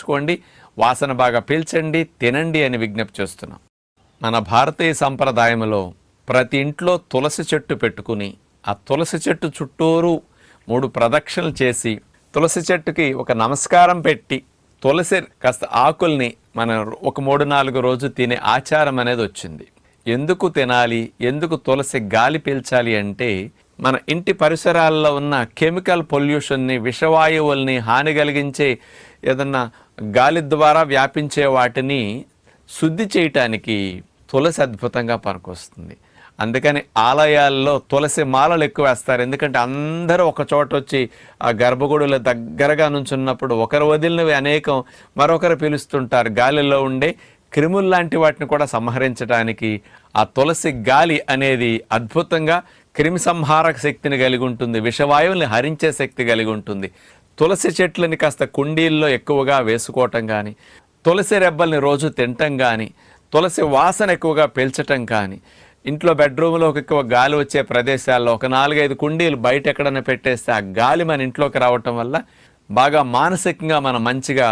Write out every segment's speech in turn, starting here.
ఉపయోగించుకోండి, వాసన బాగా పీల్చండి, తినండి అని విజ్ఞప్తి చేస్తున్నాం. మన భారతీయ సంప్రదాయంలో ప్రతి ఇంట్లో తులసి చెట్టు పెట్టుకుని ఆ తులసి చెట్టు చుట్టూరు 3 ప్రదక్షిణలు చేసి తులసి చెట్టుకి ఒక నమస్కారం పెట్టి తులసి కాస్త ఆకుల్ని మనం ఒక 3-4 రోజు తినే ఆచారం అనేది వచ్చింది. ఎందుకు తినాలి, ఎందుకు తులసి గాలి పీల్చాలి అంటే మన ఇంటి పరిసరాల్లో ఉన్న కెమికల్ పొల్యూషన్ని, విషవాయువుల్ని, హాని కలిగించే ఏదన్నా గాలి ద్వారా వ్యాపించే వాటిని శుద్ధి చేయటానికి తులసి అద్భుతంగా పనికొస్తుంది. అందుకని ఆలయాల్లో తులసి మాలలు ఎక్కువ వేస్తారు. ఎందుకంటే అందరూ ఒక చోట వచ్చి ఆ గర్భగుడుల దగ్గరగా నుంచున్నప్పుడు ఒకరు వదిలినవి అనేకం మరొకరు పిలుస్తుంటారు. గాలిలో ఉండే క్రిములు లాంటి వాటిని కూడా సంహరించడానికి ఆ తులసి గాలి అనేది అద్భుతంగా క్రిమి సంహారక శక్తిని కలిగి ఉంటుంది, విషవాయువుల్ని హరించే శక్తి కలిగి ఉంటుంది. తులసి చెట్లని కాస్త కుండీల్లో ఎక్కువగా వేసుకోవటం కానీ, తులసి రెబ్బల్ని రోజు తినటం కానీ, తులసి వాసన ఎక్కువగా పీల్చటం కానీ, ఇంట్లో బెడ్రూమ్లో ఎక్కువ గాలి వచ్చే ప్రదేశాల్లో ఒక 4-5 కుండీలు బయట ఎక్కడైనా పెట్టేస్తే ఆ గాలి మన ఇంట్లోకి రావటం వల్ల బాగా మానసికంగా మనం మంచిగా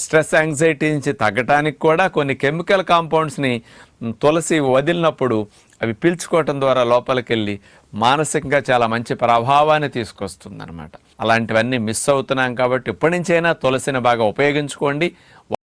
స్ట్రెస్, యాంగ్జైటీ నుంచి తగ్గటానికి కూడా కొన్ని కెమికల్ కాంపౌండ్స్ని తులసి వదిలినప్పుడు అవి పీల్చుకోవటం ద్వారా లోపలికి వెళ్ళి మానసికంగా చాలా మంచి ప్రభావాన్ని తీసుకొస్తుంది అనమాట. అలాంటివన్నీ మిస్ అవుతున్నాం కాబట్టి ఇప్పటి నుంచైనా తులసిని బాగా ఉపయోగించుకోండి,